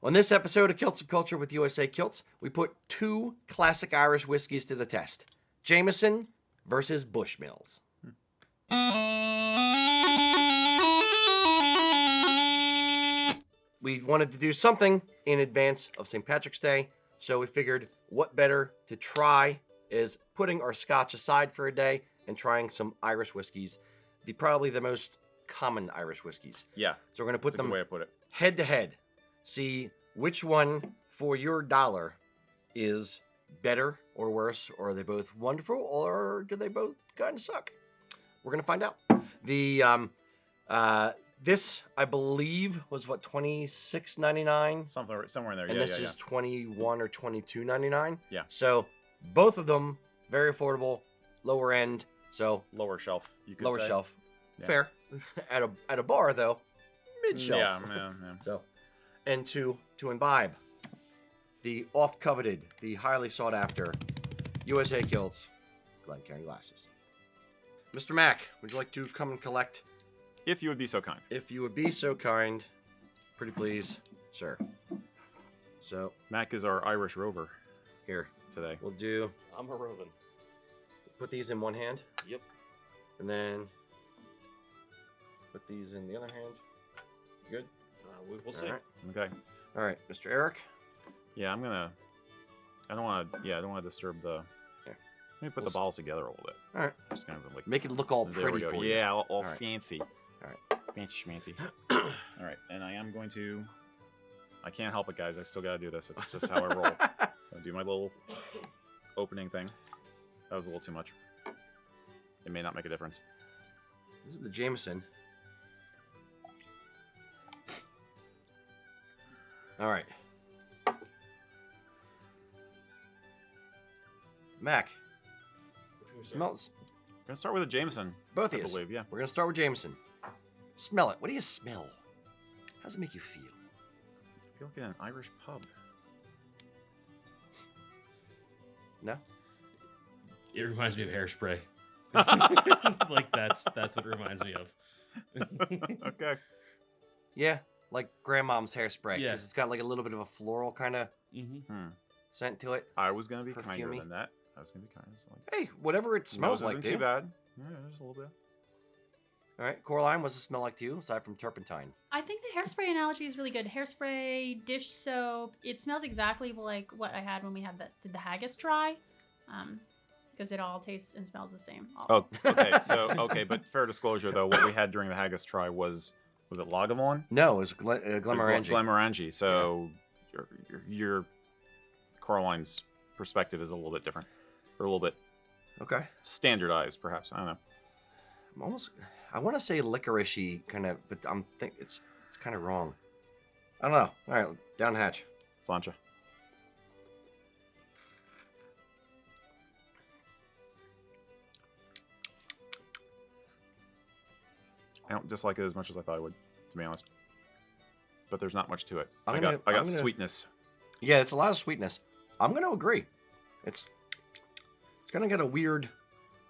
On this episode of Kilts of Culture with USA Kilts, we put two classic Irish whiskeys to the test. Jameson versus Bushmills. We wanted to do something in advance of St. Patrick's Day, so we figured what better to try is putting our scotch aside for a day and trying some Irish whiskeys, probably the most common Irish whiskeys. Yeah. So we're going to put That's a them good way to put it. head to head. See which one for your dollar is better or worse, or are they both wonderful, or do they both kind of suck? We're going to find out. This, I believe, was what, $26.99? Somewhere in there. And this is $21 or $22.99. Yeah. So both of them very affordable, lower end. So lower shelf, you could lower say. shelf. Yeah. Fair. At a bar though, mid shelf. Yeah. So, and to imbibe the oft coveted, the highly sought after USA Kilts Glencairn glasses. Mr. Mack, would you like to come and collect? If you would be so kind. If you would be so kind, pretty please, sir. So Mac is our Irish rover here today. we'll do. I'm a roving. Put these in one hand. Yep. And then put these in the other hand. Good. We'll see. All right. Okay. All right, Mr. Eric. Yeah, I don't want to disturb the. Here. Let me put the balls together a little bit. All right. Just kind of like. Make it look all There we pretty go. for you. Yeah, all All right. fancy. All right. Fancy schmancy. All right, and I am going to. I can't help it, guys. I still gotta do this. It's just how I roll. So I do my little opening thing. That was a little too much. It may not make a difference. This is the Jameson. All right. Mac, smells. We're gonna start with a Jameson. Both of I you. believe, yeah. We're gonna start with Jameson. Smell it. What do you smell? How does it make you feel? I feel like in an Irish pub. No. It reminds me of hairspray. Like that's what it reminds me of. Okay. Yeah, like grandmom's hairspray. Yeah. Because it's got like a little bit of a floral kind of Mm-hmm. scent to it. I was gonna be kinder Perfumey. than that. I was gonna be kinder. So like, Hey, whatever it smells nose like. isn't To too you. bad. Yeah, just a little bit. All right, Coraline, what's it smell like to you aside from turpentine? I think the hairspray analogy is really good. Hairspray, dish soap. It smells exactly like what I had when we had did the haggis try, because it all tastes and smells the same. Oh, okay. But fair disclosure though, what we had during the haggis try was it Lagavulin? No, it was Glenmorangie. Glenmorangie. So your Coraline's perspective is a little bit different, or a little bit Okay. standardized, perhaps. I don't know. I want to say licoricey kind of, but it's kind of wrong. I don't know. All right, down hatch. Sancha. I don't dislike it as much as I thought I would, to be honest. But there's not much to it. I got sweetness. Yeah, it's a lot of sweetness. I'm going to agree. It's going to get a weird,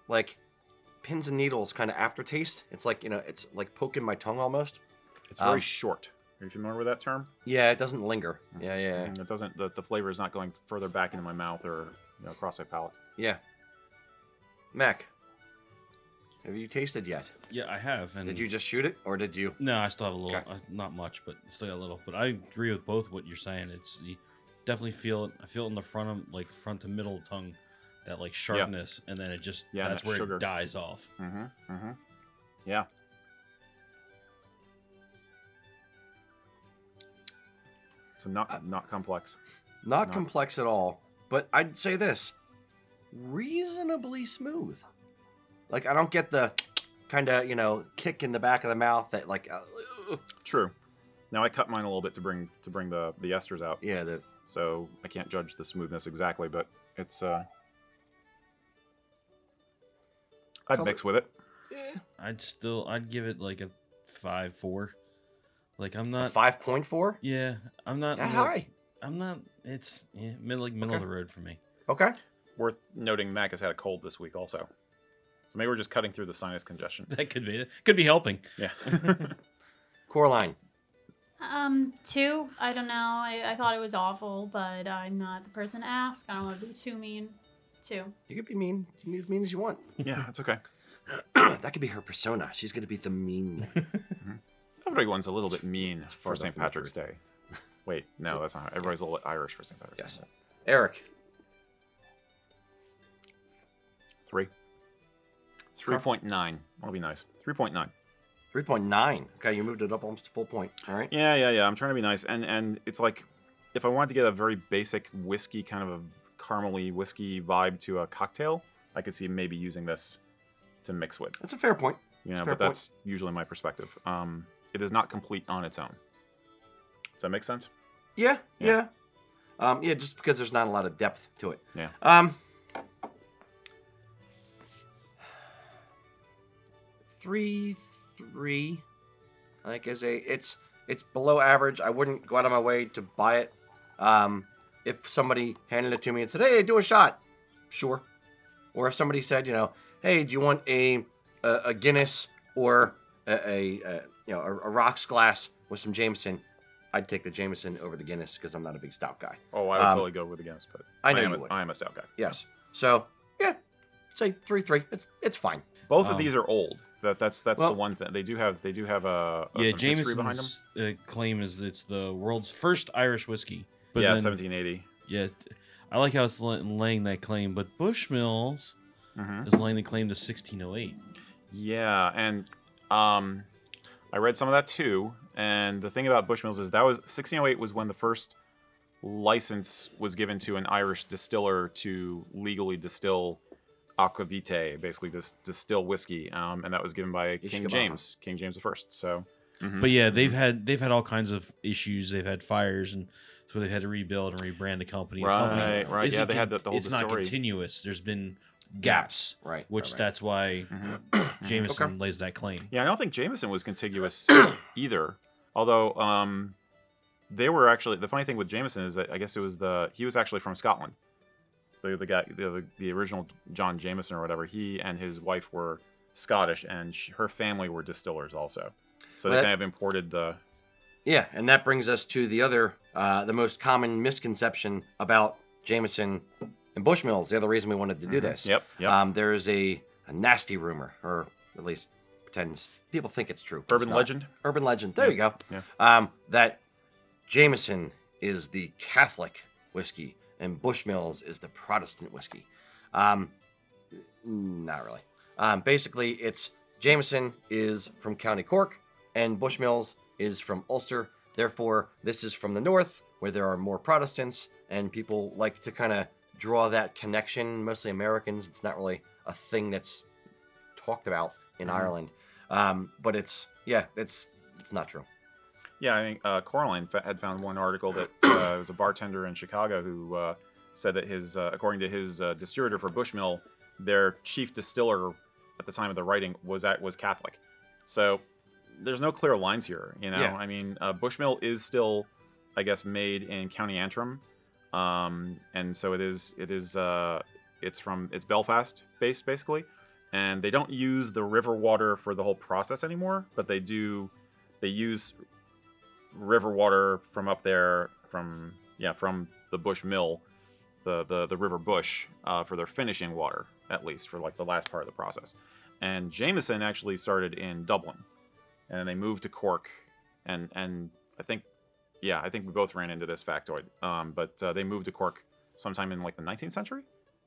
like, pins and needles kind of aftertaste. It's like, it's like poking my tongue almost. It's very short. Are you familiar with that term? Yeah, it doesn't linger. Yeah. And it doesn't. The flavor is not going further back into my mouth or across my palate. Yeah. Mac, have you tasted yet? Yeah, I have. And Did you just shoot it, or did you? No, I still have a little. Okay. Not much, but still got a little. But I agree with both what you're saying. You definitely feel it. I feel it in the front to middle tongue, that like sharpness, and then it just that's that where sugar. it dies off. Yeah. So not complex. Not complex at all, but I'd say this. Reasonably smooth. Like, I don't get the kind of, kick in the back of the mouth that, like... True. Now, I cut mine a little bit to bring the esters out. Yeah, So, I can't judge the smoothness exactly, but it's... I'd mix with it. yeah. I'd give it like a 5.4. Like I'm not 5.4? Yeah, I'm not That high? I'm not. It's middle of the road for me. Okay. Worth noting, Mac has had a cold this week also. So maybe we're just cutting through the sinus congestion. That could be it. Could be helping. Yeah. Coraline. 2. I don't know. I thought it was awful, but I'm not the person to ask. I don't want to be too mean. 2. You could be mean. You can be as mean as you want. Yeah, it's okay. That could be her persona. She's gonna be the mean one. Everyone's a little bit mean It's for far St. from the Patrick's Day. Wait, no, that's not. Everybody's a little Irish for St. Patrick's Yes. Day. Eric. 3. 3.9. That'll be nice. 3.9. 3.9. Okay, you moved it up almost a full point. All right. Yeah. I'm trying to be nice, and it's like if I wanted to get a very basic whiskey, kind of a caramely whiskey vibe to a cocktail, I could see maybe using this to mix with. That's a fair point. You That's know, a fair but that's usually my perspective. It is not complete on its own. Does that make sense? Yeah. Yeah. Yeah, just because there's not a lot of depth to it. Yeah. 3.3. Like it's below average. I wouldn't go out of my way to buy it. If somebody handed it to me and said, "Hey, do a shot," sure. Or if somebody said, "Hey, do you want a Guinness or a rocks glass with some Jameson?" I'd take the Jameson over the Guinness because I'm not a big stout guy. Oh, I would totally go with the Guinness, but I know am you would. I am a stout guy. Yes. So yeah, say 3.3. It's fine. Both of these are old. That's the well- one thing they do have. They do have Yeah, some history behind them. Jameson's claim is that it's the world's first Irish whiskey. But Yeah, then- 1780. Yeah, I like how it's laying that claim, but Bushmills Mm-hmm. is laying the claim to 1608. Yeah, and I read some of that too. And the thing about Bushmills is that was 1608 was when the first license was given to an Irish distiller to legally distill aquavitae, basically distill whiskey, and that was given by King James I. So, But yeah, they've had all kinds of issues. They've had fires, and so they had to rebuild and rebrand the company. The company right. Yeah, isn't they had the whole It's not distillery. continuous. There's been gaps, Right. which right. that's why Mhm. Jameson Okay. lays that claim. Yeah, I don't think Jameson was contiguous either. Although they were actually, the funny thing with Jameson is that I guess he was actually from Scotland. The guy, the original John Jameson or whatever, he and his wife were Scottish, and her family were distillers also. So they Well, kind of imported the. Yeah, and that brings us to the other, the most common misconception about Jameson and Bushmills. The other reason we wanted to do this. Yep. There's a nasty rumor, or at least people think it's true. but it's Urban not. legend. Urban legend. There you go. Yeah. That Jameson is the Catholic whiskey and Bushmills is the Protestant whiskey. Not really. Basically, it's Jameson is from County Cork and Bushmills is from Ulster. Therefore, this is from the north where there are more Protestants and people like to kind of draw that connection. Mostly Americans. It's not really a thing that's talked about in Ireland. But it's not true. Yeah, I think Coraline had found one article that was a bartender in Chicago who said that his, according to his distributor for Bushmill, their chief distiller at the time of the writing was Catholic. So there's no clear lines here, you know. Yeah. I mean, Bushmill is still, I guess, made in County Antrim, and so it's Belfast based basically, and they don't use the river water for the whole process anymore, but they use river water from up there from the Bushmill, the river Bush, for their finishing water, at least for like the last part of the process. And Jameson actually started in Dublin, and then they moved to Cork, and I think we both ran into this factoid, but they moved to Cork sometime in like the 19th century.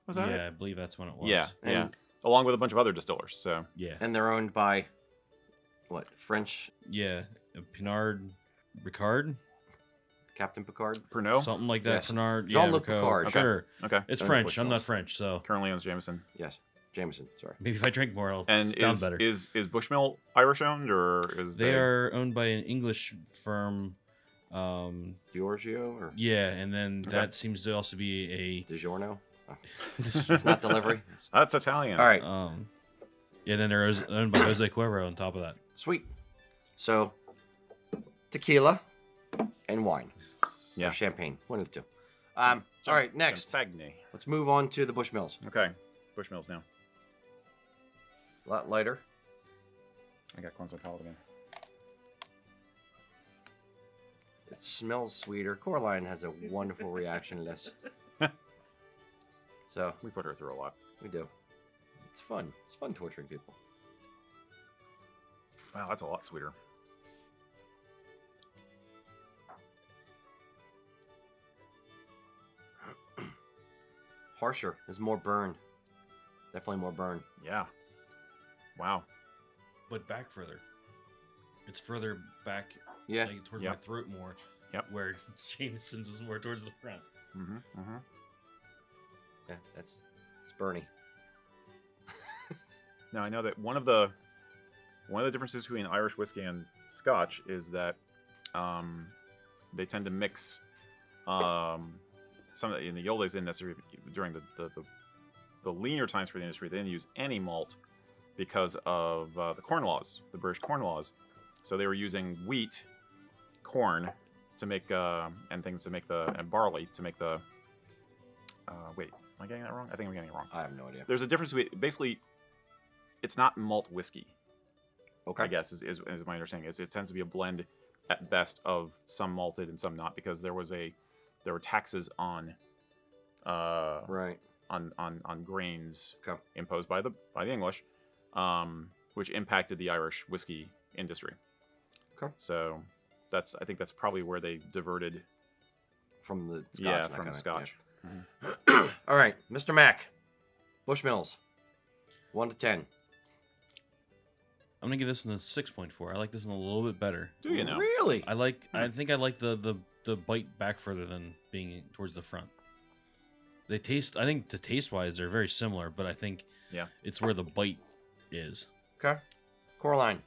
Was that it? I believe that's when it was. Yeah, And- along with a bunch of other distillers. So Yeah. And they're owned by French Yeah. Pinard Ricard? Captain Picard? Pernod Something like that. Yes. Pinard. Jean-Luc Ricard. Picard. Okay. Sure. okay, It's Those are French. I'm Bushmills. not French, so currently owns Jameson. Yes, Jameson. Sorry. maybe if I drink more, it'll And sound better. is Bushmill Irish owned, or is They are owned by an English firm. Giorgio or Yeah, and then Okay. that seems to also be DiGiorno? Oh. It's not delivery. That's Italian. All right. yeah, then they're owned by Jose Cuervo on top of that. Sweet. So, tequila and wine. Yeah. Or champagne. One of the two. All right, next. Champagne. Let's move on to the Bushmills. Okay, Bushmills now. A lot lighter. I got Queensland Palette again. It smells sweeter. Coraline has a wonderful reaction to this. So We put her through a lot. we do. It's fun. It's fun torturing people. Wow, that's a lot sweeter. Harsher. There's more burn. Definitely more burn. Yeah. Wow. But back further. It's further back, Yeah. like, towards Yep. my throat more. Yep. Where Jameson's is more towards the front. Mm-hmm. Mm-hmm. Yeah. It's burny. Now I know that one of the differences between Irish whiskey and Scotch is that they tend to mix some of the, in the old days, didn't necessarily during the leaner times for the industry, they didn't use any malt because of the corn laws, the British corn laws. So they were using wheat, corn to make and things to make and barley to make the. Wait, am I getting that wrong? I think I'm getting it wrong. I have no idea. There's a difference between basically. It's not malt whiskey. Okay. I guess is my understanding. It tends to be a blend at best of some malted and some not, because there were taxes on Right. on grains Okay. imposed by the English, which impacted the Irish whiskey industry. Okay. So I think that's probably where they diverted. From the Scotch. Yeah, and that from the kinda- Scotch. yeah. All right, Mr. Mac. Bushmills. 1 to 10. I'm gonna give this one a 6.4. I like this one a little bit better. Do you know? Really? I think I like the bite back further than being towards the front. They taste. I think the taste wise they're very similar, but I think Yeah. it's where the bite is. Okay. Coraline.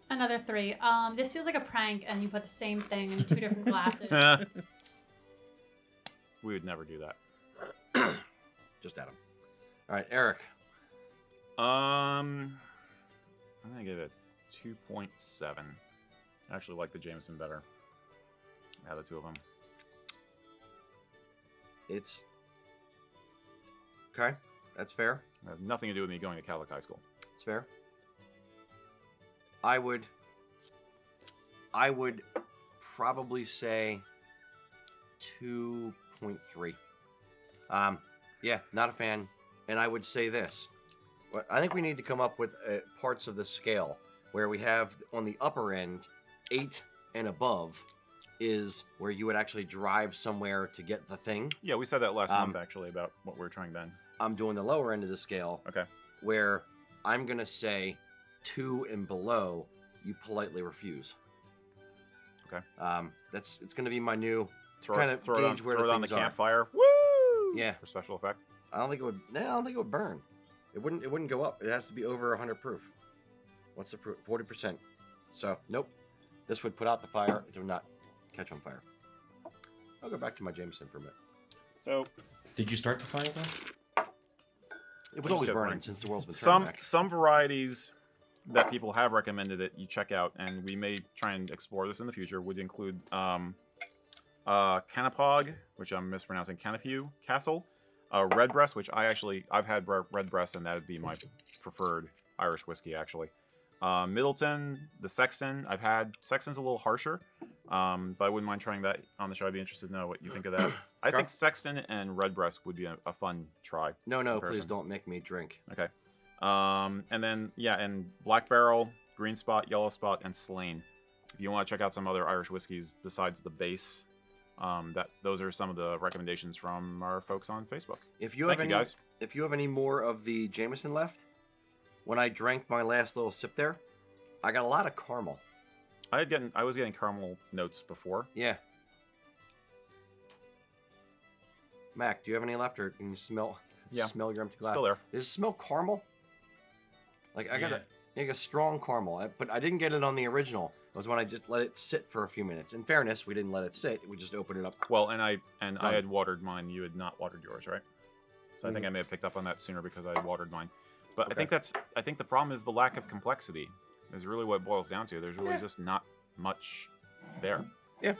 Another 3. This feels like a prank, and you put the same thing in 2 different glasses. We would never do that. Just Adam. All right, Eric. I'm gonna give it 2.7. I actually like the Jameson better. Yeah, the two of them. It's okay. That's fair. It has nothing to do with me going to Catholic high school. It's fair. I would probably say 2.3. Yeah, not a fan. And I would say this. I think we need to come up with parts of the scale where we have on the upper end 8 and above is where you would actually drive somewhere to get the thing. Yeah, we said that last month actually about what we were trying then. I'm doing the lower end of the scale. Okay. Where I'm going to say 2 and below, you politely refuse. Okay. It's going to be my new Throw kind of it gauge where throw the it on the things are. campfire. Woo! Yeah. For special effect. I don't think it would burn. It wouldn't go up. It has to be over 100 proof. What's the proof? 40%. So, nope. This would put out the fire. It would not catch on fire. I'll go back to my Jameson for a minute. So Did you start the fire though? It was just always got burning burned. since the world's been turning back. some varieties that people have recommended that you check out, and we may try and explore this in the future, would include Canapog, which I'm mispronouncing, Canapew Castle, Redbreast, which I've had Redbreast, and that would be my preferred Irish whiskey actually. Middleton, the Sexton, I've had. Sexton's a little harsher, but I wouldn't mind trying that on the show. I'd be interested to know what you think of that. I think Sexton and Redbreast would be a fun try. No, comparison. please don't make me drink. Okay. And then, and Black Barrel, Green Spot, Yellow Spot, and Slane. If you want to check out some other Irish whiskeys besides the base, those are some of the recommendations from our folks on Facebook. If you Thank have you, guys. If you have any more of the Jameson left, when I drank my last little sip there, I got a lot of caramel. I was getting caramel notes before. Yeah. Mac, do you have any left, or can you smell your empty glass? Still there. Does it smell caramel? Like I got a strong caramel, but I didn't get it on the original. It was when I just let it sit for a few minutes. In fairness, we didn't let it sit. We just opened it up. Well, and I had watered mine. You had not watered yours, right? So I think I may have picked up on that sooner because I had watered mine. But Okay. I think the problem is the lack of complexity is really what it boils down to. There's really just not much there. Yeah.